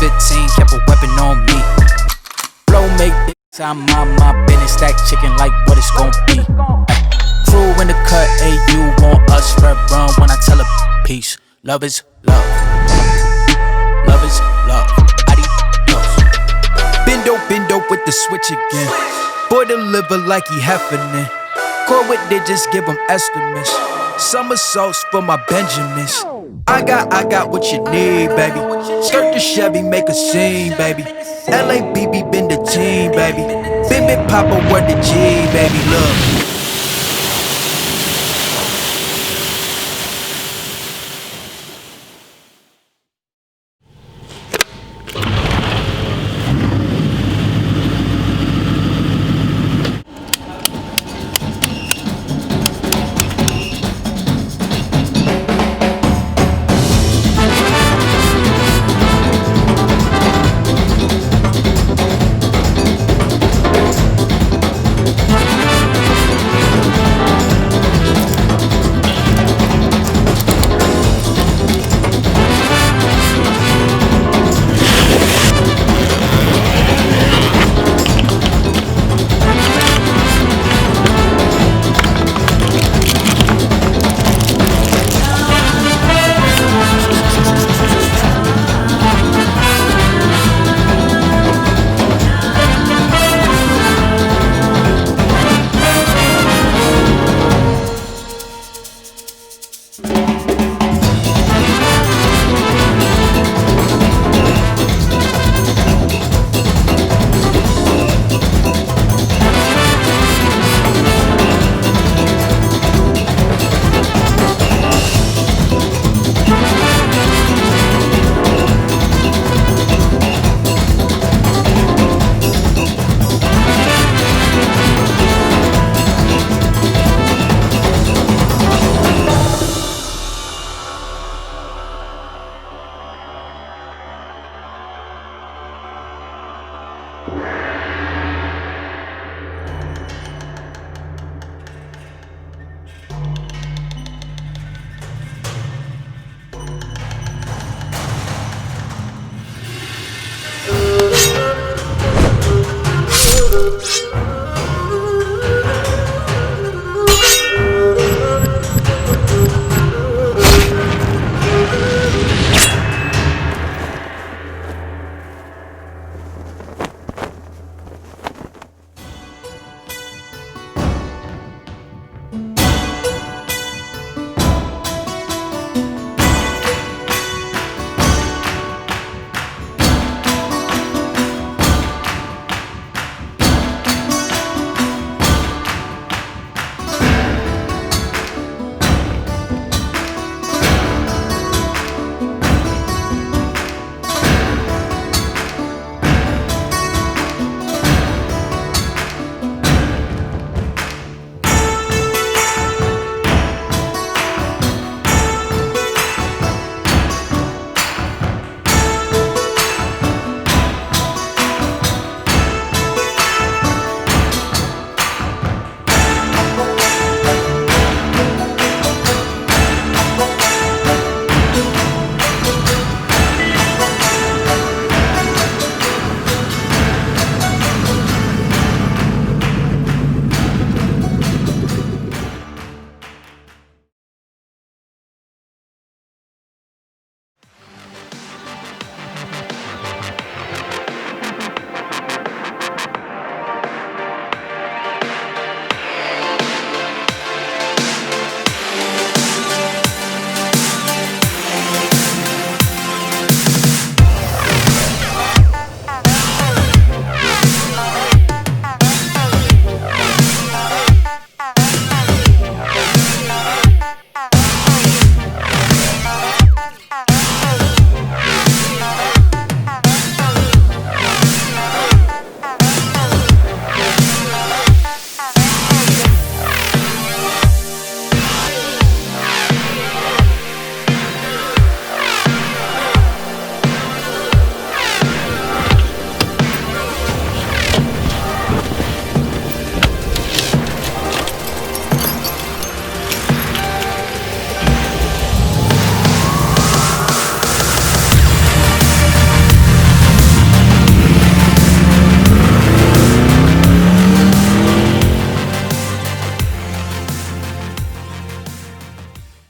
15, kept a weapon on me. Flow make this, I'm on my business. Stack chicken like what it's gon' be. Ay. Crew in the cut, hey, you want us red run when I tell a peace. Love is love. Love is love. Adios. Bendo with the switch again. Boy deliver like he heffin'. Core with they just give him estimates. Somersaults for my Benjamins. I got what you need, baby. Skirt the Chevy, make a scene, baby. LABB been the team, baby. Big Papa, word the G, baby, look.